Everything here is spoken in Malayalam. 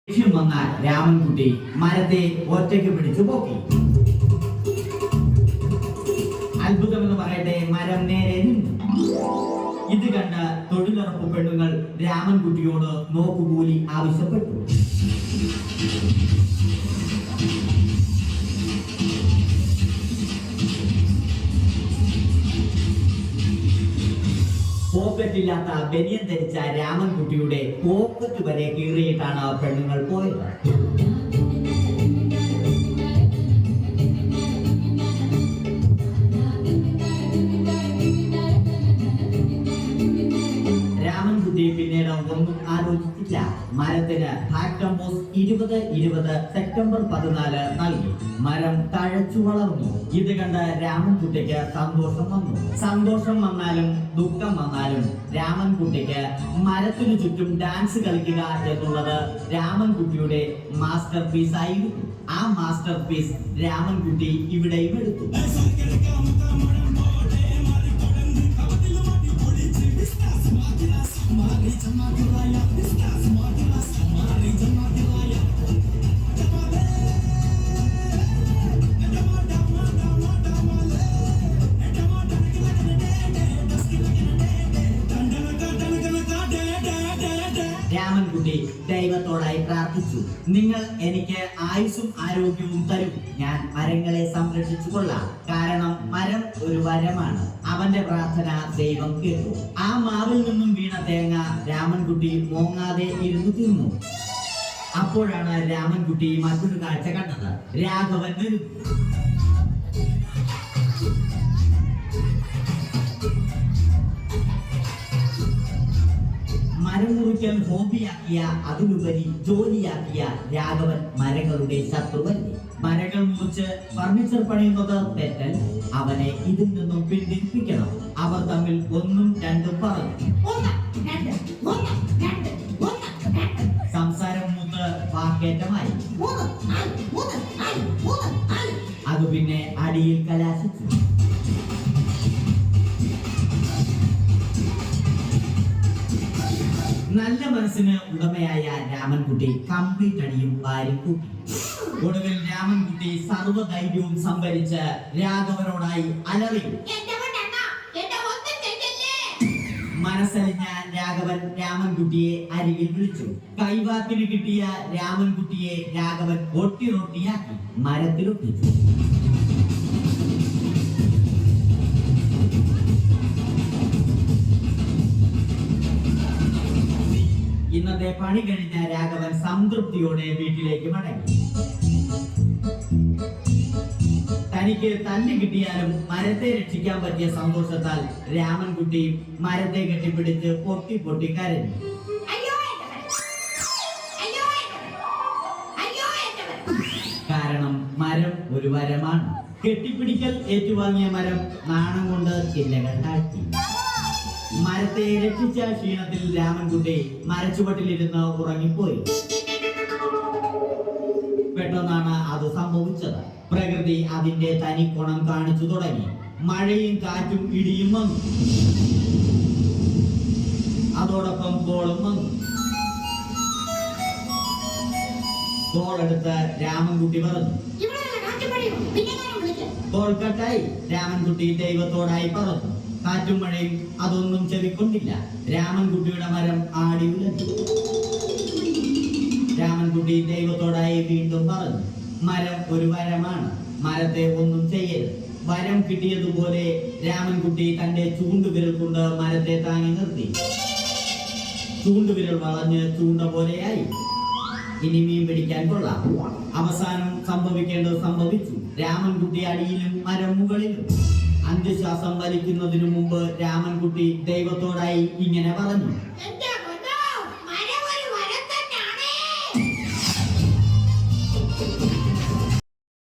ദേഷ്യം വന്ന രാമൻകുട്ടി മരത്തെ ഒറ്റയ്ക്ക് പിടിച്ചു പോക്കി. അത്ഭുതമെന്ന് പറയട്ടെ, മരം നേരെ നിന്നു. ഇത് കണ്ട തൊഴിലുറപ്പ് പെണ്ണുങ്ങൾ രാമൻകുട്ടിയോട് നോക്കുകൂലി ആവശ്യപ്പെട്ടു. പോക്കറ്റില്ലാത്ത ബനിയൻ ധരിച്ച രാമൻകുട്ടിയുടെ പോക്കറ്റ് വരെ കീറിയിട്ടാണ് പെണ്ണുങ്ങൾ പോയത്. രാമൻകുട്ടി പിന്നീട് ഒന്നും ആലോചിച്ചില്ല. മരത്തിന് ഫാക്ടംബോസ് 2020 സെപ്റ്റംബർ 14 നൽകി. മരം തഴച്ചു വളർന്നു. ഇത് കണ്ട് രാമൻകുട്ടിക്ക് സന്തോഷം വന്നു. സന്തോഷം വന്നാലും ദുഃഖം വന്നാലും രാമൻകുട്ടിക്ക് മരത്തിനു ചുറ്റും ഡാൻസ് കളിക്കുക എന്നുള്ളത് രാമൻകുട്ടിയുടെ മാസ്റ്റർ പീസ് ആയിരുന്നു. ആ മാസ്റ്റർ പീസ് രാമൻകുട്ടി ഇവിടെയും എടുത്തു. രാമൻകുട്ടി ദൈവത്തോടായി പ്രാർത്ഥിച്ചു, നിങ്ങൾ എനിക്ക് ആയുസ്സും ആരോഗ്യവും തരും. ഞാൻ മരങ്ങളെ സംരക്ഷിച്ചു കൊള്ളാം. കാരണം മരം ഒരു വരമാണ്. അവന്റെ പ്രാർത്ഥന ദൈവം കേട്ടു. ആ മാവിൽ നിന്നും വീണ തേങ്ങ രാമൻകുട്ടി മോങ്ങാതെ ഇരുന്നു തിന്നു. അപ്പോഴാണ് രാമൻകുട്ടി മറ്റൊരു കാഴ്ച കണ്ടത്. രാഘവൻ വരുന്നു. മരം മുറിക്കൽ ഹോബിയാക്കിയ, അതിലുപരി ജോലിയാക്കിയ രാഘവൻ മരങ്ങളുടെ ശത്രുവല്ലേ. മരങ്ങൾ മുറിച്ച് ഫർണിച്ചർ പണിയുന്നത് തെറ്റൽ. അവനെ ഇതിൽ നിന്നും പിന്തിരിപ്പിക്കണം. അവർ തമ്മിൽ ഒന്നും രണ്ടും പറഞ്ഞു. സംസാരം മൂത്ത് വാക്കേറ്റമായി. അത് പിന്നെ അടിയിൽ കലാശിച്ചു. നല്ല മനസ്സിന് ഉടമയായ രാമൻകുട്ടി കംപ്ലീറ്റ് അടിയും വാരിക്കൂട്ടി. ഒടുവിൽ രാമൻകുട്ടി സർവ്വധൈര്യവും സംഭരിച്ച് രാഘവനോടായി അലറി. മനസ്സലിഞ്ഞ രാഘവൻ രാമൻകുട്ടിയെ അരികിൽ വിളിച്ചു. കൈവാക്കിന് കിട്ടിയ രാമൻകുട്ടിയെ രാഘവൻ ഒട്ടിറൊട്ടിയാക്കി മരത്തിലൊട്ടിച്ചു. ഇന്നത്തെ പണി കഴിഞ്ഞ രാഘവൻ സംതൃപ്തിയോടെ വീട്ടിലേക്ക് മടങ്ങി. തനിക്ക് തല്ല് കിട്ടിയാലും മരത്തെ രക്ഷിക്കാൻ പറ്റിയ സന്തോഷത്താൽ രാമൻകുട്ടി മരത്തെ കെട്ടിപ്പിടിച്ച് പൊട്ടി പൊട്ടി കരഞ്ഞു. കാരണം മരം ഒരു വരമാണ്. കെട്ടിപ്പിടിക്കൽ ഏറ്റുവാങ്ങിയ മരം നാണം കൊണ്ട് ചില്ലകൾ താഴ്ത്തി. മരത്തെ രക്ഷിച്ച ക്ഷീണത്തിൽ രാമൻകുട്ടി മരച്ചുവട്ടിലിരുന്ന് ഉറങ്ങിപ്പോയി. പെട്ടെന്നാണ് അത് സംഭവിച്ചത്. പ്രകൃതി അതിന്റെ തനിക്കോണം കാണിച്ചു തുടങ്ങി. മഴയും കാറ്റും ഇടിയും വന്നു. അതോടൊപ്പം കോളും വന്നു. കോളെടുത്ത് രാമൻകുട്ടി പറഞ്ഞു. കോൾ കട്ടായി. രാമൻകുട്ടി ദൈവത്തോടായി പറഞ്ഞു. കാറ്റും മഴയും അതൊന്നും ചെവിക്കൊണ്ടില്ല. രാമൻകുട്ടിയുടെ മരം ആടി ഉലഞ്ഞു. രാമൻകുട്ടി ദൈവത്തോടായി വീണ്ടും പറഞ്ഞു, മരം ഒരു വരമാണ്. മരത്തെ ഒന്നും ചെയ്യരുത്. വരം കിട്ടിയതുപോലെ രാമൻകുട്ടി തന്റെ ചൂണ്ടുവിരൽ കൊണ്ട് മരത്തെ താങ്ങി നിർത്തി. ചൂണ്ടുവിരൽ വളഞ്ഞ് ചൂണ്ട പോലെയായി. ഇനി മീൻ പിടിക്കാൻ കൊള്ളാം. അവസാനം സംഭവിക്കേണ്ടത് സംഭവിച്ചു. രാമൻകുട്ടി അടിയിലും മരം മുകളിലും. അന്ത്യശ്വാസം വലിക്കുന്നതിനു മുമ്പ് രാമൻകുട്ടി ദൈവത്തോടായി ഇങ്ങനെ പറഞ്ഞു.